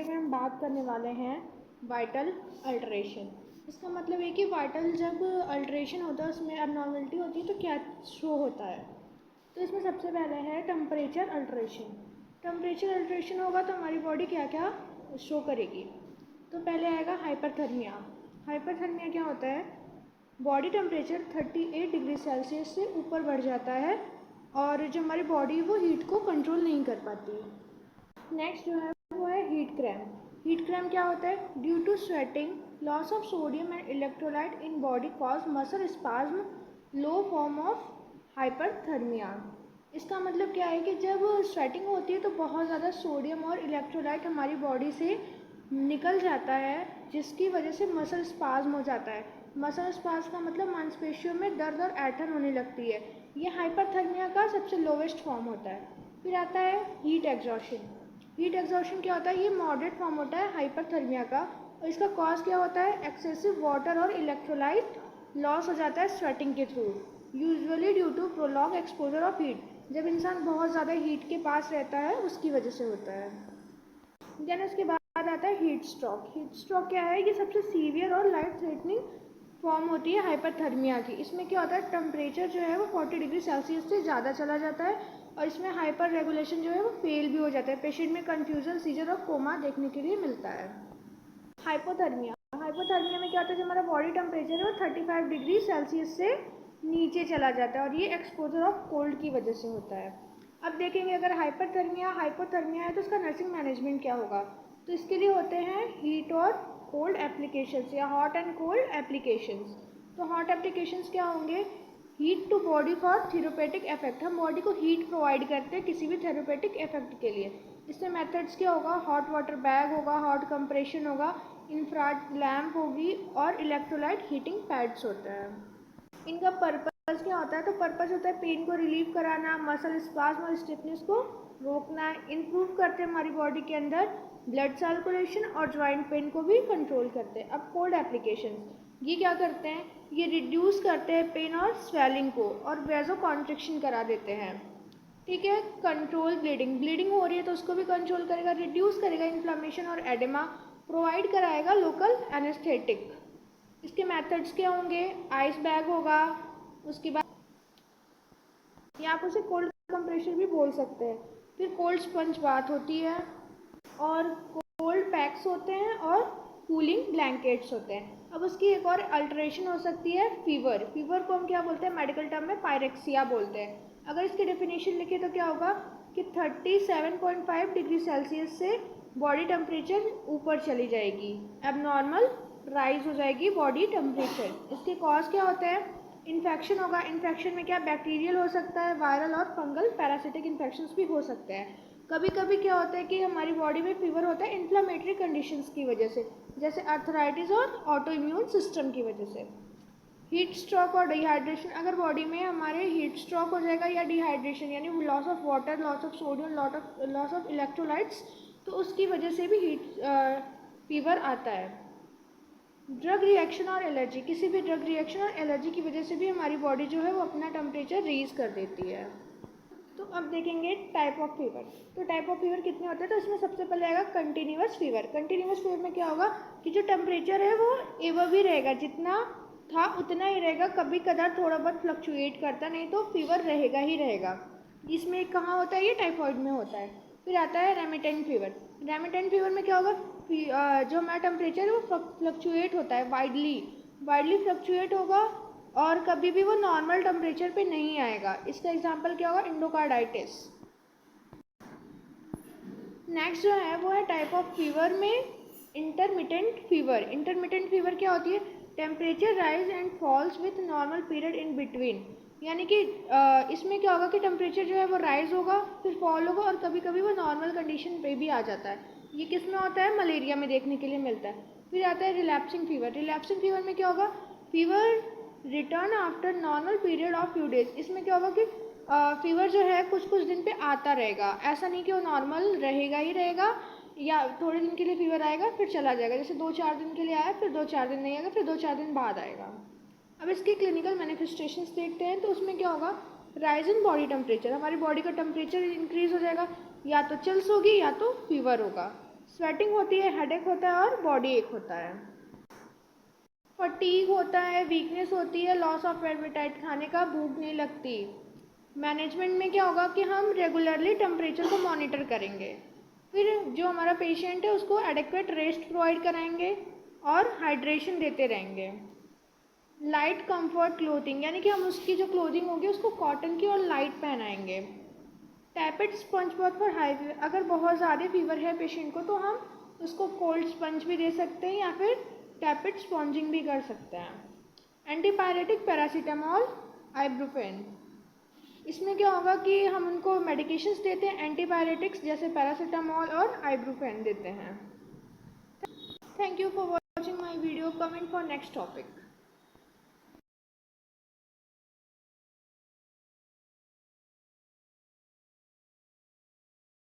Video में हम बात करने वाले हैं वाइटल अल्ट्रेशन। इसका मतलब है कि वाइटल जब अल्ट्रेशन होता है उसमें अबनॉर्मलिटी होती है तो क्या शो होता है। तो इसमें सबसे पहले है टेम्परेचर अल्ट्रेशन। टेम्परेचर अल्ट्रेशन होगा तो हमारी बॉडी क्या क्या शो करेगी। तो पहले आएगा हाइपरथर्मिया। हाइपरथर्मिया क्या होता है, बॉडी टेम्परेचर 38 डिग्री सेल्सियस से ऊपर बढ़ जाता है और जो हमारी बॉडी वो हीट को कंट्रोल नहीं कर पाती। नेक्स्ट जो है वो है हीट क्रैम्प। हीट क्रैम्प क्या होता है, due to sweating loss of sodium and electrolyte in body cause muscle spasm, low form of hyperthermia. इसका मतलब क्या है कि जब स्वेटिंग होती है तो बहुत ज़्यादा सोडियम और इलेक्ट्रोलाइट हमारी बॉडी से निकल जाता है जिसकी वजह से मसल स्पाज्म हो जाता है। मसल स्पाज्म का मतलब मांसपेशियों में दर्द और ऐंठन होने लगती है। ये हाइपरथर्मिया का सबसे लोवेस्ट फॉर्म होता है। फिर आता है हीट एग्जॉशन। हीट एग्जॉशन क्या होता है, ये मॉडरेट फॉर्म होता है हाइपरथर्मिया का और इसका कॉज क्या होता है, एक्सेसिव वाटर और इलेक्ट्रोलाइट लॉस हो जाता है स्वेटिंग के through, usually due to prolong exposure of heat. जब इंसान बहुत ज़्यादा हीट के पास रहता है उसकी वजह से होता है। देन उसके बाद आता है हीट स्ट्रोक। हीट स्ट्रोक क्या है, ये सबसे सीवियर और लाइफ थ्रेटनिंग फॉर्म होती है हाइपरथर्मिया की। इसमें क्या होता है, टेम्परेचर जो है वो 40 डिग्री सेल्सियस से ज़्यादा चला जाता है और इसमें हाइपर रेगुलेशन जो है वो फेल भी हो जाता है। पेशेंट में कन्फ्यूजन, सीजर और कोमा देखने के लिए मिलता है। हाइपोथर्मिया। हाइपोथर्मिया में क्या होता है, जो हमारा बॉडी टेम्परेचर है वो 35 डिग्री सेल्सियस से नीचे चला जाता है और ये एक्सपोजर ऑफ कोल्ड की वजह से होता है। अब देखेंगे अगर हाइपरथर्मिया हाइपोथर्मिया है तो उसका नर्सिंग मैनेजमेंट क्या होगा। तो इसके लिए होते हैं हीट और कोल्ड एप्लीकेशंस या हॉट एंड कोल्ड एप्लीकेशंस। तो हॉट एप्लीकेशंस क्या होंगे, heat to body for therapeutic effect. हम बॉडी को हीट प्रोवाइड करते हैं किसी भी थेरेपेटिक इफेक्ट के लिए। इसमें मेथड्स क्या होगा, हॉट वाटर बैग होगा, हॉट कंप्रेशन होगा, इंफ्रारेड लैम्प होगी और इलेक्ट्रोलाइट हीटिंग पैड्स होता है। इनका पर्पस क्या होता है, तो पर्पस होता है पेन को रिलीव कराना, मसल स्पाज्म और स्टिफनेस को रोकना, इम्प्रूव करते हैं हमारी बॉडी के अंदर ब्लड सर्कुलेशन और जॉइंट पेन को भी कंट्रोल करते हैं। अब कोल्ड एप्लीकेशंस, ये क्या करते हैं, ये रिड्यूस करते हैं पेन और स्वेलिंग को और वेजो कॉन्ट्रिक्शन करा देते हैं। ठीक है, कंट्रोल ब्लीडिंग, ब्लीडिंग हो रही है तो उसको भी कंट्रोल करेगा, रिड्यूस करेगा इन्फ्लामेशन और एडेमा, प्रोवाइड कराएगा लोकल एनेस्थेटिक। इसके मेथड्स क्या होंगे, आइस बैग होगा, उसके बाद या आप उसे कोल्ड कंप्रेशर भी बोल सकते हैं। फिर कोल्ड स्पंज बाथ होती है और कोल्ड पैक्स होते हैं और कूलिंग ब्लैंकेट्स होते हैं। अब उसकी एक और अल्टरेशन हो सकती है फीवर। फीवर को हम क्या बोलते हैं, मेडिकल टर्म में पायरेक्सिया बोलते हैं। अगर इसकी डेफिनेशन लिखे तो क्या होगा कि 37.5 डिग्री सेल्सियस से बॉडी टेम्परेचर ऊपर चली जाएगी, एबनॉर्मल राइज हो जाएगी बॉडी टेम्परेचर। इसके कॉज क्या होते हैं, इन्फेक्शन होगा। इन्फेक्शन में क्या बैक्टीरियल हो सकता है, वायरल और फंगल पैरासिटिक इन्फेक्शंस भी हो सकते हैं। कभी कभी क्या होता है कि हमारी बॉडी में फीवर होता है इन्फ्लामेटरी कंडीशंस की वजह से, जैसे अर्थराइटिस और ऑटो इम्यून सिस्टम की वजह से। हीट स्ट्रोक और डिहाइड्रेशन, अगर बॉडी में हमारे हीट स्ट्रोक हो जाएगा या डिहाइड्रेशन यानी loss of water, loss of sodium, loss of electrolytes, तो उसकी वजह से भी हीट फीवर आता है। ड्रग रिएक्शन और एलर्जी, किसी भी ड्रग रिएक्शन और एलर्जी की वजह से भी हमारी बॉडी जो है वो अपना टेम्परेचर रेज कर देती है। तो अब देखेंगे टाइप ऑफ फीवर। तो टाइप ऑफ फीवर कितने होते हैं, तो इसमें सबसे पहले आएगा कंटिन्यूअस फीवर। कंटिन्यूअस फीवर में क्या होगा कि जो टेम्परेचर है वो एवं ही रहेगा, जितना था उतना ही रहेगा, कभी कदार थोड़ा बहुत फ्लक्चुएट करता, नहीं तो फीवर रहेगा ही रहेगा। इसमें कहाँ होता है, ये टाइफाइड में होता है। फिर आता है रेमिटेंट फीवर। रेमिटेंट फीवर में क्या होगा, जो हमारा टेम्परेचर है वो फ्लक्चुएट होता है, वाइडली फ्लक्चुएट होगा और कभी भी वो नॉर्मल टेम्परेचर पे नहीं आएगा। इसका एग्जांपल क्या होगा, इंडोकार्डाइटिस। नेक्स्ट जो है वो है टाइप ऑफ फीवर में इंटरमिटेंट फीवर। इंटरमिटेंट फीवर क्या होती है, temperature rise and falls with normal period in between. यानी कि इसमें क्या होगा कि टेम्परेचर जो है वो राइज होगा, फिर फॉल होगा और कभी कभी वो नॉर्मल कंडीशन पे भी आ जाता है। ये किस में होता है, मलेरिया में देखने के लिए मिलता है। फिर आता है रिलैप्सिंग फीवर। रिलैप्सिंग फीवर में क्या होगा, fever return after normal period of few days. इसमें क्या होगा कि फीवर जो है कुछ कुछ दिन पे आता रहेगा, ऐसा नहीं कि वो नॉर्मल रहेगा ही रहेगा, या थोड़े दिन के लिए फीवर आएगा फिर चला जाएगा, जैसे 2-4 दिन के लिए आया फिर 2-4 दिन नहीं आएगा, फिर 2-4 दिन बाद आएगा। अब इसकी क्लिनिकल मैनिफेस्टेशंस देखते हैं। तो उसमें क्या होगा, राइज इन बॉडी टेम्परेचर, हमारी बॉडी का टेम्परेचर इंक्रीज हो जाएगा, या तो चिल्स होगी या तो फीवर होगा। स्वेटिंग होती है, हेडेक होता है और बॉडी एक होता है। फटीग होता है, वीकनेस होती है, लॉस ऑफ एपेटाइट, खाने का भूख नहीं लगती। मैनेजमेंट में क्या होगा कि हम रेगुलरली टेम्परेचर को मॉनिटर करेंगे, फिर जो हमारा पेशेंट है उसको एडेक्वेट रेस्ट प्रोवाइड कराएंगे और हाइड्रेशन देते रहेंगे। लाइट कंफर्ट क्लोथिंग, यानी कि हम उसकी जो क्लोथिंग होगी उसको कॉटन की और लाइट पहनाएंगे। टैपेड स्पंज बहुत फॉर हाई फीवर, अगर बहुत ज़्यादा फीवर है पेशेंट को तो हम उसको कोल्ड स्पंज भी दे सकते हैं या फिर टैपेड स्पॉन्जिंग भी कर सकते हैं। एंटीपायरेटिक पैरासीटामॉल, आइब्रुफेन, इसमें क्या होगा कि हम उनको मेडिकेशंस देते हैं, एंटीपायरेटिक्स जैसे पैरासीटामॉल और आइब्रुफेन देते हैं। Thank you for watching my video, comment for next topic.